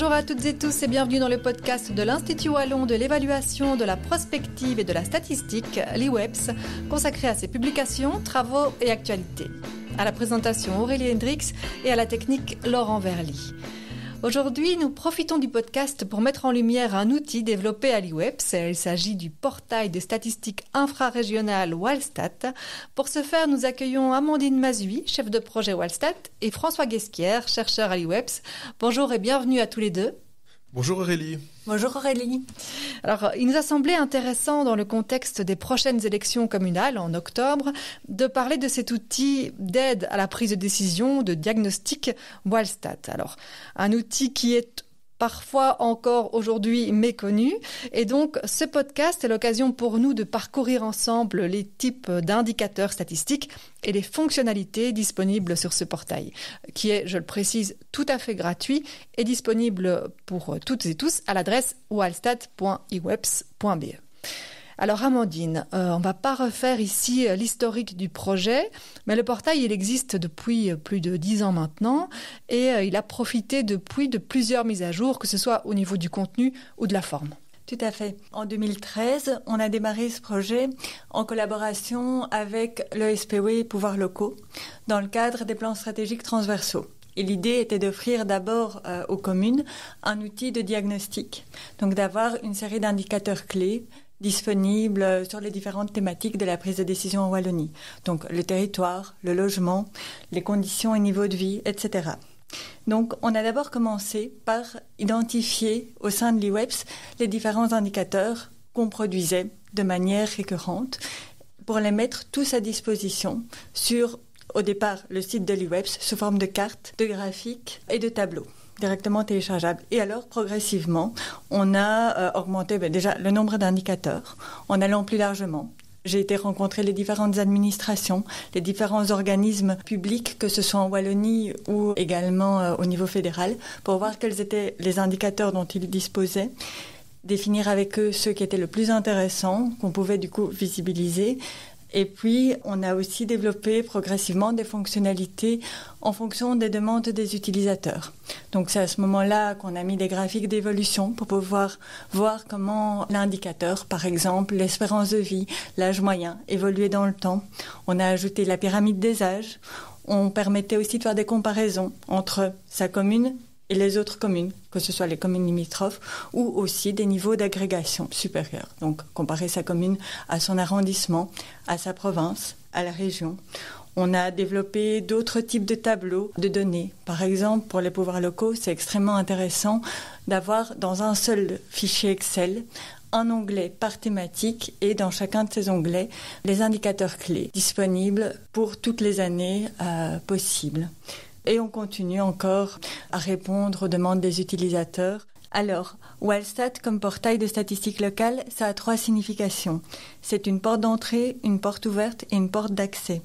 Bonjour à toutes et tous et bienvenue dans le podcast de l'Institut Wallon de l'évaluation, de la prospective et de la statistique, l'IWEPS, consacré à ses publications, travaux et actualités. À la présentation Aurélie Hendrix et à la technique Laurent Verly. Aujourd'hui, nous profitons du podcast pour mettre en lumière un outil développé à l'IWEPS. Il s'agit du portail de statistiques infrarégionales WALStat. Pour ce faire, nous accueillons Amandine Mazui, chef de projet WALStat, et François Guesquière, chercheur à l'IWEPS. Bonjour et bienvenue à tous les deux. Bonjour Aurélie. Bonjour Aurélie. Alors, il nous a semblé intéressant dans le contexte des prochaines élections communales en octobre de parler de cet outil d'aide à la prise de décision, de diagnostic WALStat. Alors, un outil qui est parfois encore aujourd'hui méconnu. Et donc, ce podcast est l'occasion pour nous de parcourir ensemble les types d'indicateurs statistiques et les fonctionnalités disponibles sur ce portail, qui est, je le précise, tout à fait gratuit et disponible pour toutes et tous à l'adresse walstat.iweps.be. Alors Amandine, on ne va pas refaire ici l'historique du projet, mais le portail il existe depuis plus de 10 ans maintenant et il a profité depuis de plusieurs mises à jour, que ce soit au niveau du contenu ou de la forme. Tout à fait. En 2013, on a démarré ce projet en collaboration avec le SPW et Pouvoirs locaux dans le cadre des plans stratégiques transversaux. Et l'idée était d'offrir d'abord aux communes un outil de diagnostic, donc d'avoir une série d'indicateurs clés disponibles sur les différentes thématiques de la prise de décision en Wallonie. Donc le territoire, le logement, les conditions et niveaux de vie, etc. Donc on a d'abord commencé par identifier au sein de l'IWEPS les différents indicateurs qu'on produisait de manière récurrente pour les mettre tous à disposition sur, au départ, le site de l'IWEPS sous forme de cartes, de graphiques et de tableaux directement téléchargeables. Et alors, progressivement, on a augmenté déjà le nombre d'indicateurs en allant plus largement. J'ai été rencontrer les différentes administrations, les différents organismes publics, que ce soit en Wallonie ou également au niveau fédéral, pour voir quels étaient les indicateurs dont ils disposaient, définir avec eux ceux qui étaient le plus intéressants, qu'on pouvait du coup visibiliser. Et puis, on a aussi développé progressivement des fonctionnalités en fonction des demandes des utilisateurs. Donc, c'est à ce moment-là qu'on a mis des graphiques d'évolution pour pouvoir voir comment l'indicateur, par exemple, l'espérance de vie, l'âge moyen, évoluait dans le temps. On a ajouté la pyramide des âges. On permettait aussi de faire des comparaisons entre sa commune et les autres communes, que ce soit les communes limitrophes ou aussi des niveaux d'agrégation supérieurs. Donc, comparer sa commune à son arrondissement, à sa province, à la région. On a développé d'autres types de tableaux de données. Par exemple, pour les pouvoirs locaux, c'est extrêmement intéressant d'avoir dans un seul fichier Excel un onglet par thématique et dans chacun de ces onglets, les indicateurs clés disponibles pour toutes les années possibles. Et on continue encore à répondre aux demandes des utilisateurs. Alors, WALStat comme portail de statistiques locales, ça a 3 significations. C'est une porte d'entrée, une porte ouverte et une porte d'accès.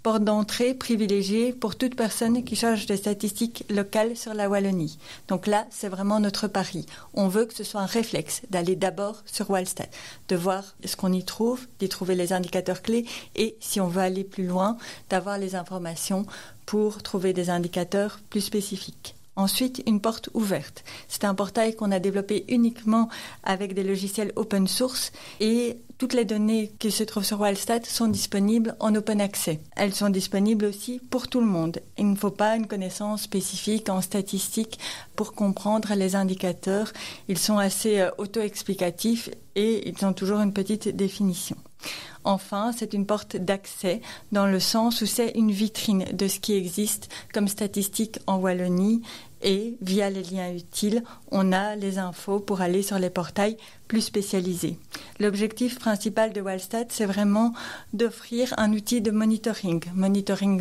Porte d'entrée privilégiée pour toute personne qui cherche des statistiques locales sur la Wallonie. Donc là, c'est vraiment notre pari. On veut que ce soit un réflexe d'aller d'abord sur WALStat, de voir ce qu'on y trouve, d'y trouver les indicateurs clés et, si on veut aller plus loin, d'avoir les informations pour trouver des indicateurs plus spécifiques. Ensuite, une porte ouverte. C'est un portail qu'on a développé uniquement avec des logiciels open source et toutes les données qui se trouvent sur WALStat sont disponibles en open access. Elles sont disponibles aussi pour tout le monde. Il ne faut pas une connaissance spécifique en statistique pour comprendre les indicateurs. Ils sont assez auto-explicatifs et ils ont toujours une petite définition. Enfin, c'est une porte d'accès dans le sens où c'est une vitrine de ce qui existe comme statistiques en Wallonie et via les liens utiles, on a les infos pour aller sur les portails plus spécialisés. L'objectif principal de WALStat, c'est vraiment d'offrir un outil de monitoring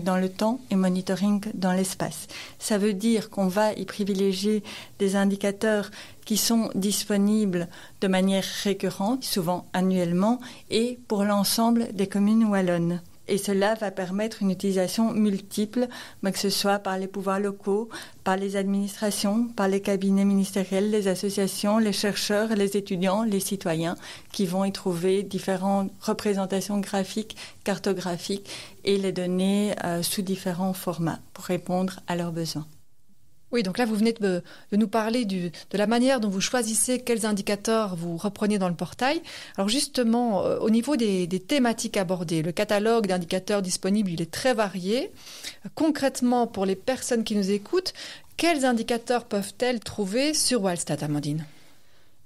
dans le temps et monitoring dans l'espace. Ça veut dire qu'on va y privilégier des indicateurs qui sont disponibles de manière récurrente, souvent annuellement, et pour l'ensemble des communes wallonnes. Et cela va permettre une utilisation multiple, que ce soit par les pouvoirs locaux, par les administrations, par les cabinets ministériels, les associations, les chercheurs, les étudiants, les citoyens, qui vont y trouver différentes représentations graphiques, cartographiques et les données sous différents formats pour répondre à leurs besoins. Oui, donc là, vous venez de nous parler de la manière dont vous choisissez quels indicateurs vous reprenez dans le portail. Alors justement, au niveau des thématiques abordées, le catalogue d'indicateurs disponibles, il est très varié. Concrètement, pour les personnes qui nous écoutent, quels indicateurs peuvent-elles trouver sur Walstat, Amandine ?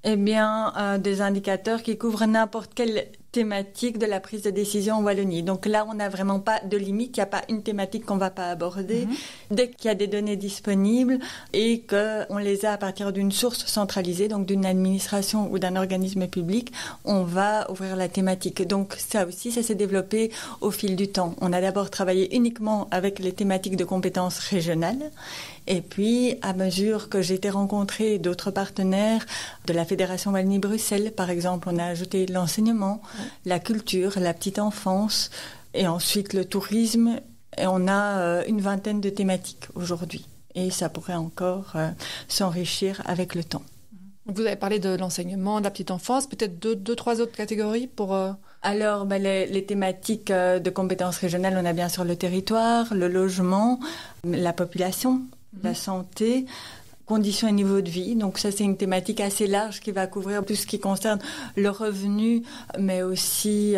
Eh bien, des indicateurs qui couvrent n'importe quelle thématique de la prise de décision en Wallonie. Donc là, on n'a vraiment pas de limite, il n'y a pas une thématique qu'on ne va pas aborder. Dès qu'il y a des données disponibles et qu'on les a à partir d'une source centralisée, donc d'une administration ou d'un organisme public, on va ouvrir la thématique. Donc ça aussi, ça s'est développé au fil du temps. On a d'abord travaillé uniquement avec les thématiques de compétences régionales. Et puis, à mesure que j'ai été rencontrer d'autres partenaires de la Fédération Wallonie-Bruxelles, par exemple, on a ajouté l'enseignement, la culture, la petite enfance, et ensuite le tourisme. Et on a une vingtaine de thématiques aujourd'hui. Et ça pourrait encore s'enrichir avec le temps. Vous avez parlé de l'enseignement, de la petite enfance, peut-être deux, trois autres catégories pour... Alors, les thématiques de compétences régionales, on a bien sûr le territoire, le logement, la population, la santé, conditions et niveau de vie. Donc ça, c'est une thématique assez large qui va couvrir tout ce qui concerne le revenu, mais aussi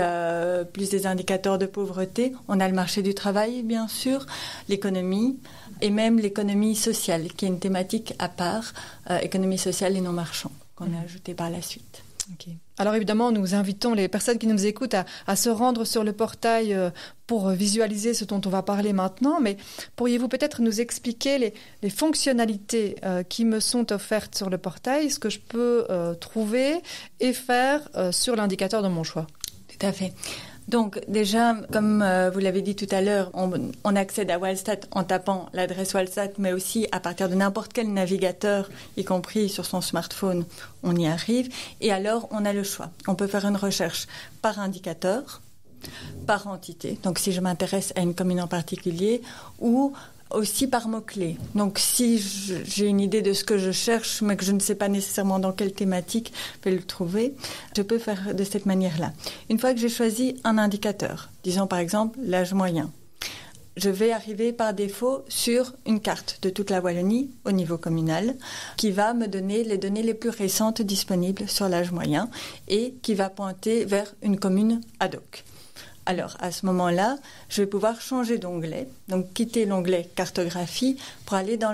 plus des indicateurs de pauvreté. On a le marché du travail, bien sûr, l'économie et même l'économie sociale, qui est une thématique à part, économie sociale et non marchand, qu'on a ajouté par la suite. Okay. Alors évidemment, nous invitons les personnes qui nous écoutent à se rendre sur le portail pour visualiser ce dont on va parler maintenant, mais pourriez-vous peut-être nous expliquer les fonctionnalités qui me sont offertes sur le portail, ce que je peux trouver et faire sur l'indicateur de mon choix? Tout à fait. Donc déjà, comme vous l'avez dit tout à l'heure, on accède à Walstat en tapant l'adresse Walstat, mais aussi à partir de n'importe quel navigateur, y compris sur son smartphone, on y arrive. Et alors, on a le choix. On peut faire une recherche par indicateur, par entité, donc si je m'intéresse à une commune en particulier, ou aussi par mots-clés. Donc si j'ai une idée de ce que je cherche, mais que je ne sais pas nécessairement dans quelle thématique je vais le trouver, je peux faire de cette manière-là. Une fois que j'ai choisi un indicateur, disons par exemple l'âge moyen, je vais arriver par défaut sur une carte de toute la Wallonie au niveau communal qui va me donner les données les plus récentes disponibles sur l'âge moyen et qui va pointer vers une commune ad hoc. Alors, à ce moment-là, je vais pouvoir changer d'onglet, donc quitter l'onglet cartographie pour aller dans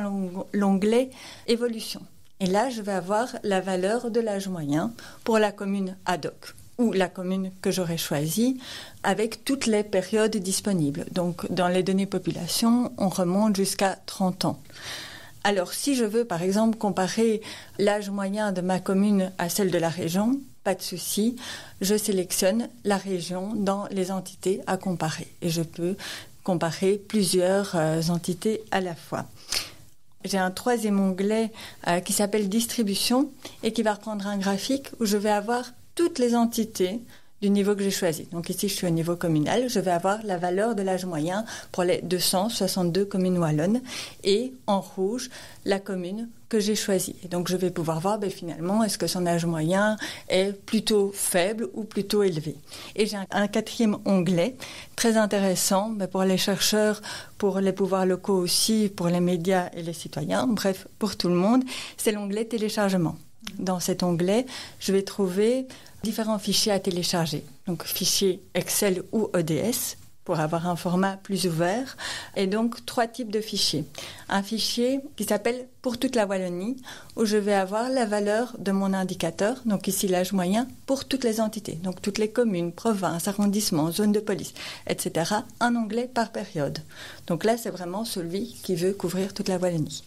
l'onglet évolution. Et là, je vais avoir la valeur de l'âge moyen pour la commune ad hoc ou la commune que j'aurais choisie avec toutes les périodes disponibles. Donc, dans les données population, on remonte jusqu'à 30 ans. Alors, si je veux, par exemple, comparer l'âge moyen de ma commune à celle de la région, pas de souci, je sélectionne la région dans les entités à comparer. Et je peux comparer plusieurs entités à la fois. J'ai un troisième onglet qui s'appelle distribution et qui va reprendre un graphique où je vais avoir toutes les entités du niveau que j'ai choisi. Donc ici, je suis au niveau communal. Je vais avoir la valeur de l'âge moyen pour les 262 communes wallonnes et en rouge, la commune que j'ai choisie. Et donc, je vais pouvoir voir finalement, est-ce que son âge moyen est plutôt faible ou plutôt élevé. Et j'ai un quatrième onglet très intéressant pour les chercheurs, pour les pouvoirs locaux aussi, pour les médias et les citoyens, bref, pour tout le monde, c'est l'onglet téléchargement. Dans cet onglet, je vais trouver différents fichiers à télécharger. Donc, fichiers Excel ou ODS pour avoir un format plus ouvert. Et donc, 3 types de fichiers. Un fichier qui s'appelle « Pour toute la Wallonie » où je vais avoir la valeur de mon indicateur, donc ici l'âge moyen, pour toutes les entités. Donc, toutes les communes, provinces, arrondissements, zones de police, etc. Un onglet par période. Donc là, c'est vraiment celui qui veut couvrir toute la Wallonie.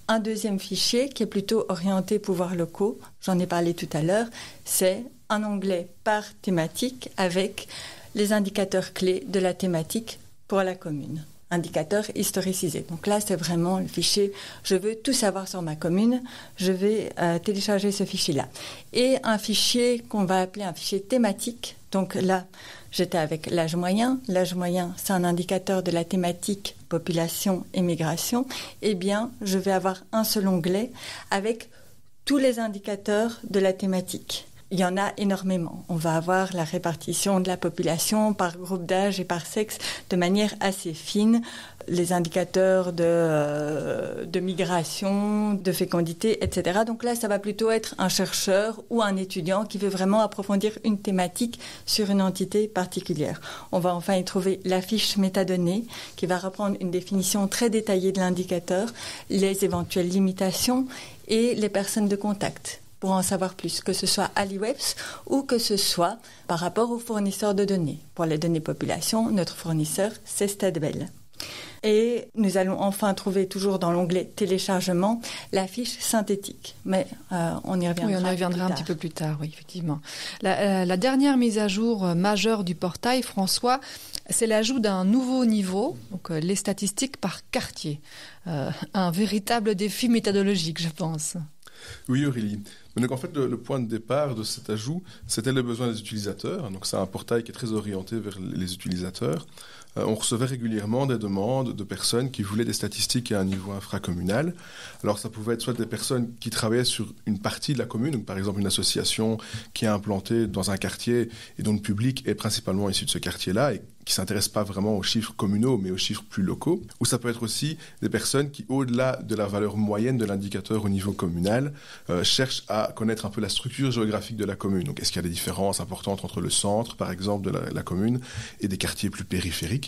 Un deuxième fichier qui est plutôt orienté pouvoirs locaux, j'en ai parlé tout à l'heure, c'est un onglet par thématique avec les indicateurs clés de la thématique pour la commune. Indicateurs historicisés. Donc là, c'est vraiment le fichier, je veux tout savoir sur ma commune, je vais télécharger ce fichier-là. Et un fichier qu'on va appeler un fichier thématique. Donc là, j'étais avec l'âge moyen. L'âge moyen, c'est un indicateur de la thématique population et migration. Eh bien, je vais avoir un seul onglet avec tous les indicateurs de la thématique. Il y en a énormément. On va avoir la répartition de la population par groupe d'âge et par sexe de manière assez fine. Les indicateurs de migration, de fécondité, etc. Donc là, ça va plutôt être un chercheur ou un étudiant qui veut vraiment approfondir une thématique sur une entité particulière. On va enfin y trouver la fiche métadonnée qui va reprendre une définition très détaillée de l'indicateur, les éventuelles limitations et les personnes de contact. Pour en savoir plus, que ce soit à l'IWEPS ou que ce soit par rapport aux fournisseurs de données. Pour les données population, notre fournisseur, c'est Stadbell. Et nous allons enfin trouver, toujours dans l'onglet téléchargement, la fiche synthétique. Mais on y reviendra. Oui, on y reviendra un petit peu plus tard, oui, effectivement. La dernière mise à jour majeure du portail, François, c'est l'ajout d'un nouveau niveau, donc les statistiques par quartier. Un véritable défi méthodologique, je pense. Oui, Aurélie. Donc en fait, le point de départ de cet ajout, c'était le besoin des utilisateurs. Donc c'est un portail qui est très orienté vers les utilisateurs. On recevait régulièrement des demandes de personnes qui voulaient des statistiques à un niveau infracommunal. Alors ça pouvait être soit des personnes qui travaillaient sur une partie de la commune, donc par exemple une association qui est implantée dans un quartier et dont le public est principalement issu de ce quartier-là et qui ne s'intéresse pas vraiment aux chiffres communaux mais aux chiffres plus locaux. Ou ça peut être aussi des personnes qui, au-delà de la valeur moyenne de l'indicateur au niveau communal, cherchent à connaître un peu la structure géographique de la commune. Donc est-ce qu'il y a des différences importantes entre le centre, par exemple, de la commune et des quartiers plus périphériques.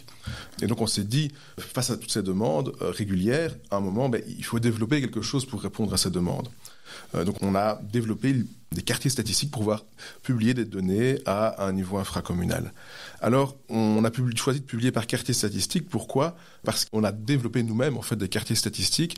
Et donc on s'est dit, face à toutes ces demandes régulières, à un moment, il faut développer quelque chose pour répondre à ces demandes. Donc on a développé des quartiers statistiques pour pouvoir publier des données à un niveau infracommunal. Alors, on a choisi de publier par quartier statistique. Pourquoi ? Parce qu'on a développé nous-mêmes en fait des quartiers statistiques.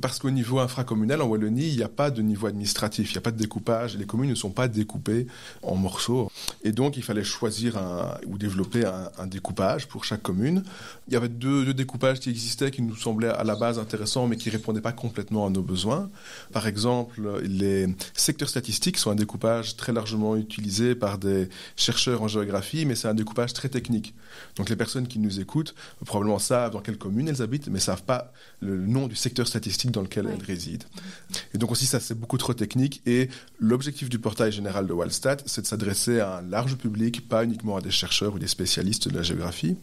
Parce qu'au niveau infracommunal, en Wallonie, il n'y a pas de niveau administratif, il n'y a pas de découpage. Les communes ne sont pas découpées en morceaux. Et donc, il fallait choisir ou développer un découpage pour chaque commune. Il y avait deux découpages qui existaient, qui nous semblaient à la base intéressants, mais qui ne répondaient pas complètement à nos besoins. Par exemple, les secteurs statistiques sont un découpage très largement utilisé par des chercheurs en géographie, mais c'est un découpage très technique. Donc les personnes qui nous écoutent probablement savent dans quelle commune elles habitent, mais ne savent pas le nom du secteur statistique dans lequel elles résident. Et donc aussi ça c'est beaucoup trop technique et l'objectif du portail général de Walstat, c'est de s'adresser à un large public, pas uniquement à des chercheurs ou des spécialistes de la géographie.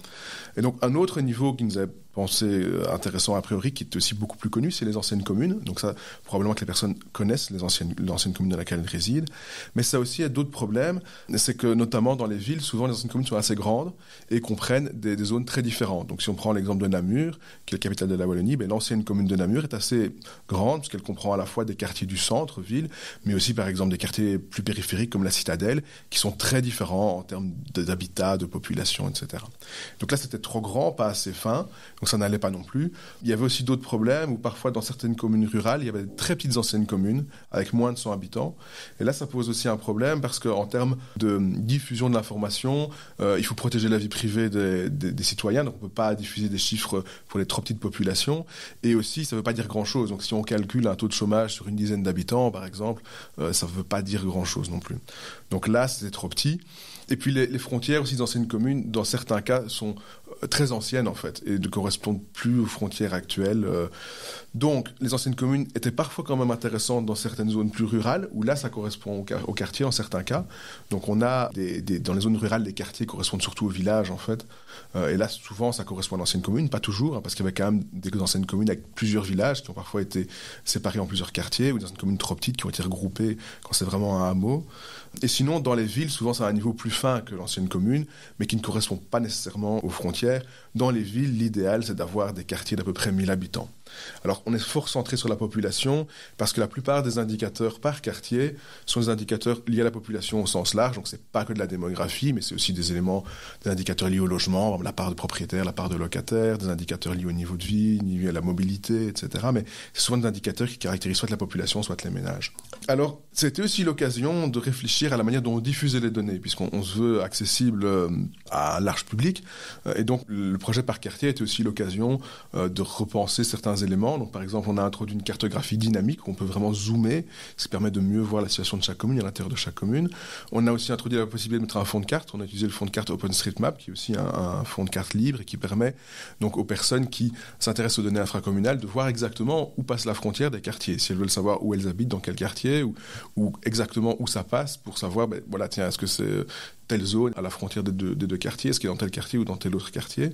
Et donc un autre niveau qui nous a pensé intéressant a priori, qui est aussi beaucoup plus connu, c'est les anciennes communes. Donc ça, probablement que les personnes connaissent l'ancienne commune dans laquelle elles résident. Mais ça aussi a d'autres problèmes. C'est que notamment dans les villes, souvent les anciennes communes sont assez grandes et comprennent des zones très différentes. Donc si on prend l'exemple de Namur, qui est la capitale de la Wallonie, l'ancienne commune de Namur est assez grande parce qu'elle comprend à la fois des quartiers du centre, ville, mais aussi par exemple des quartiers plus périphériques comme la Citadelle, qui sont très différents en termes d'habitat, de population, etc. Donc là, c'était trop grand, pas assez fin. Donc ça n'allait pas non plus. Il y avait aussi d'autres problèmes où parfois dans certaines communes rurales, il y avait de très petites anciennes communes avec moins de 100 habitants. Et là, ça pose aussi un problème parce qu'en termes de diffusion de l'information, il faut protéger la vie privée des citoyens. Donc on ne peut pas diffuser des chiffres pour les trop petites populations. Et aussi, ça ne veut pas dire grand-chose. Donc si on calcule un taux de chômage sur une dizaine d'habitants, par exemple, ça ne veut pas dire grand-chose non plus. Donc là, c'était trop petit. Et puis les frontières aussi d'anciennes communes, dans certains cas, sont très anciennes en fait et ne correspondent plus aux frontières actuelles. Donc les anciennes communes étaient parfois quand même intéressantes dans certaines zones plus rurales où là ça correspond au quartier en certains cas. Donc on a dans les zones rurales des quartiers qui correspondent surtout aux villages en fait. Et là souvent ça correspond à l'ancienne commune, pas toujours parce qu'il y avait quand même des anciennes communes avec plusieurs villages qui ont parfois été séparés en plusieurs quartiers ou des anciennes communes trop petites qui ont été regroupées quand c'est vraiment un hameau. Et sinon, dans les villes, souvent, c'est à un niveau plus fin que l'ancienne commune, mais qui ne correspond pas nécessairement aux frontières. Dans les villes, l'idéal, c'est d'avoir des quartiers d'à peu près 1000 habitants. Alors, on est fort centré sur la population, parce que la plupart des indicateurs par quartier sont des indicateurs liés à la population au sens large. Donc, c'est pas que de la démographie, mais c'est aussi des indicateurs liés au logement, la part de propriétaires, la part de locataires, des indicateurs liés au niveau de vie, liés à la mobilité, etc. Mais c'est souvent des indicateurs qui caractérisent soit la population, soit les ménages. Alors, c'était aussi l'occasion de réfléchir à la manière dont on diffusait les données, puisqu'on se veut accessible à un large public. Et donc, le projet par quartier était aussi l'occasion de repenser certains certains éléments. Donc, par exemple, on a introduit une cartographie dynamique où on peut vraiment zoomer, ce qui permet de mieux voir la situation de chaque commune à l'intérieur de chaque commune. On a aussi introduit la possibilité de mettre un fond de carte. On a utilisé le fond de carte OpenStreetMap, qui est aussi un fond de carte libre et qui permet donc aux personnes qui s'intéressent aux données infracommunales de voir exactement où passe la frontière des quartiers. Si elles veulent savoir où elles habitent, dans quel quartier, ou exactement où ça passe, pour savoir, tiens, est-ce que c'est telle zone à la frontière des deux quartiers, est-ce qu'il est dans tel quartier ou dans tel autre quartier.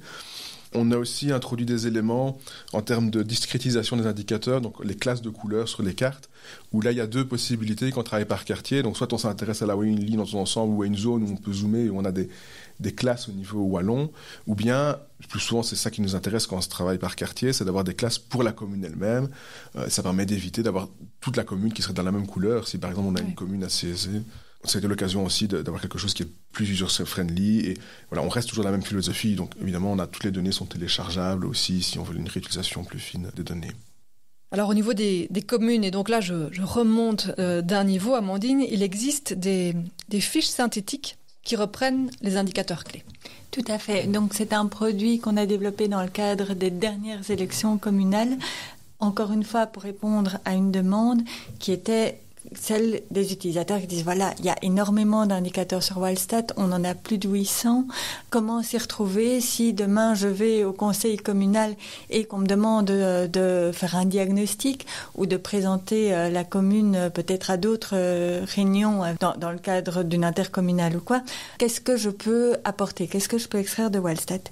On a aussi introduit des éléments en termes de discrétisation des indicateurs, donc les classes de couleurs sur les cartes, où là, il y a deux possibilités quand on travaille par quartier. Donc, soit on s'intéresse à la une ligne dans son ensemble ou à une zone où on peut zoomer, où on a des classes au niveau wallon, ou bien, plus souvent, c'est ça qui nous intéresse quand on se travaille par quartier, c'est d'avoir des classes pour la commune elle-même. Ça permet d'éviter d'avoir toute la commune qui serait dans la même couleur. Si, par exemple, on a une commune assez aisée, c'était l'occasion aussi d'avoir quelque chose qui est plus user-friendly. Et voilà, on reste toujours dans la même philosophie. Donc, évidemment, toutes les données sont téléchargeables aussi, si on veut une réutilisation plus fine des données. Alors au niveau des communes, et donc là je remonte d'un niveau, Amandine, il existe des fiches synthétiques qui reprennent les indicateurs clés. Tout à fait. Donc c'est un produit qu'on a développé dans le cadre des dernières élections communales, encore une fois pour répondre à une demande qui était celle des utilisateurs qui disent voilà, il y a énormément d'indicateurs sur Wildstat, on en a plus de 800. Comment s'y retrouver si demain je vais au conseil communal et qu'on me demande de faire un diagnostic ou de présenter la commune peut-être à d'autres réunions dans le cadre d'une intercommunale ou quoi? Qu'est-ce que je peux apporter? Qu'est-ce que je peux extraire de Wildstat?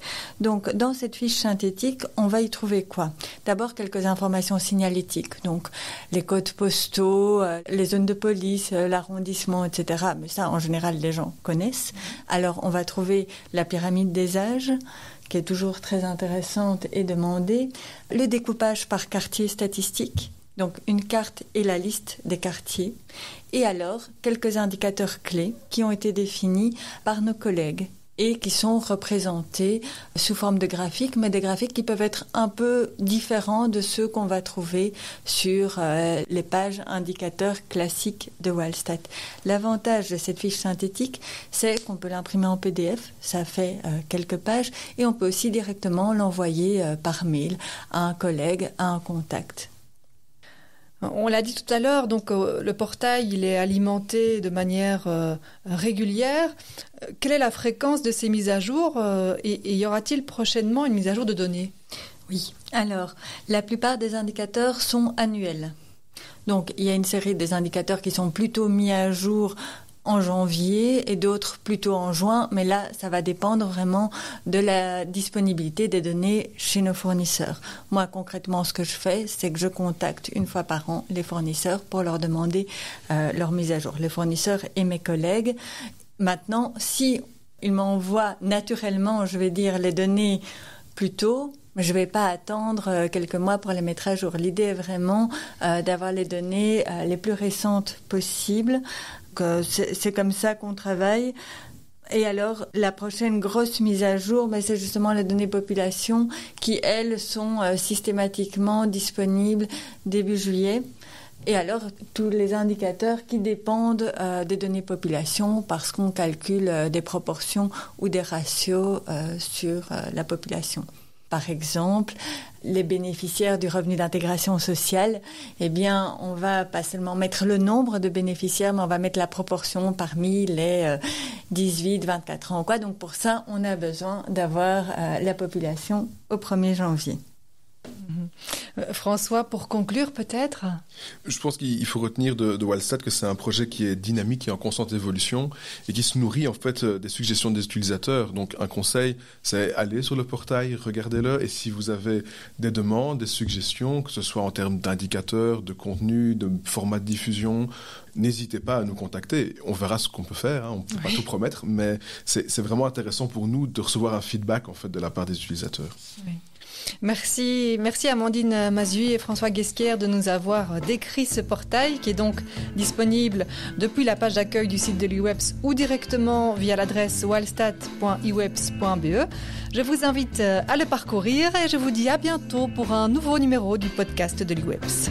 Donc, dans cette fiche synthétique, on va y trouver quoi? D'abord, quelques informations signalétiques. Donc, les codes postaux, les zones de police, l'arrondissement, etc. Mais ça, en général, les gens connaissent. Alors, on va trouver la pyramide des âges, qui est toujours très intéressante et demandée. Le découpage par quartier statistique, donc une carte et la liste des quartiers. Et alors, quelques indicateurs clés qui ont été définis par nos collègues et qui sont représentés sous forme de graphiques, mais des graphiques qui peuvent être un peu différents de ceux qu'on va trouver sur les pages indicateurs classiques de Wildstat. L'avantage de cette fiche synthétique, c'est qu'on peut l'imprimer en PDF, ça fait quelques pages, et on peut aussi directement l'envoyer par mail à un collègue, à un contact. On l'a dit tout à l'heure, donc le portail il est alimenté de manière régulière. Quelle est la fréquence de ces mises à jour et y aura-t-il prochainement une mise à jour de données? Oui, alors la plupart des indicateurs sont annuels. Donc il y a une série des indicateurs qui sont plutôt mis à jour en janvier et d'autres plutôt en juin, mais là, ça va dépendre vraiment de la disponibilité des données chez nos fournisseurs. Moi, concrètement, ce que je fais, c'est que je contacte une fois par an les fournisseurs pour leur demander leur mise à jour, les fournisseurs et mes collègues. Maintenant, si ils m'envoient naturellement, je vais dire, les données plus tôt, je ne vais pas attendre quelques mois pour les mettre à jour. L'idée est vraiment d'avoir les données les plus récentes possibles. C'est comme ça qu'on travaille. Et alors, la prochaine grosse mise à jour, c'est justement les données population qui, elles, sont systématiquement disponibles début juillet. Et alors, tous les indicateurs qui dépendent des données population parce qu'on calcule des proportions ou des ratios sur la population. Par exemple, les bénéficiaires du revenu d'intégration sociale, eh bien, on va pas seulement mettre le nombre de bénéficiaires, mais on va mettre la proportion parmi les 18-24 ans. Donc pour ça, on a besoin d'avoir la population au 1er janvier. François, pour conclure peut-être? Je pense qu'il faut retenir de Wildstat que c'est un projet qui est dynamique et en constante évolution et qui se nourrit en fait des suggestions des utilisateurs. Donc un conseil, c'est aller sur le portail, regardez-le, et si vous avez des demandes, des suggestions, que ce soit en termes d'indicateurs, de contenu, de format de diffusion, n'hésitez pas à nous contacter. On verra ce qu'on peut faire, on ne peut pas tout promettre, mais c'est vraiment intéressant pour nous de recevoir un feedback en fait de la part des utilisateurs. Oui. Merci Amandine Mazui et François Guesquière de nous avoir décrit ce portail qui est donc disponible depuis la page d'accueil du site de l'IWEPS ou directement via l'adresse wildstat.iweps.be. Je vous invite à le parcourir et je vous dis à bientôt pour un nouveau numéro du podcast de l'IWEPS.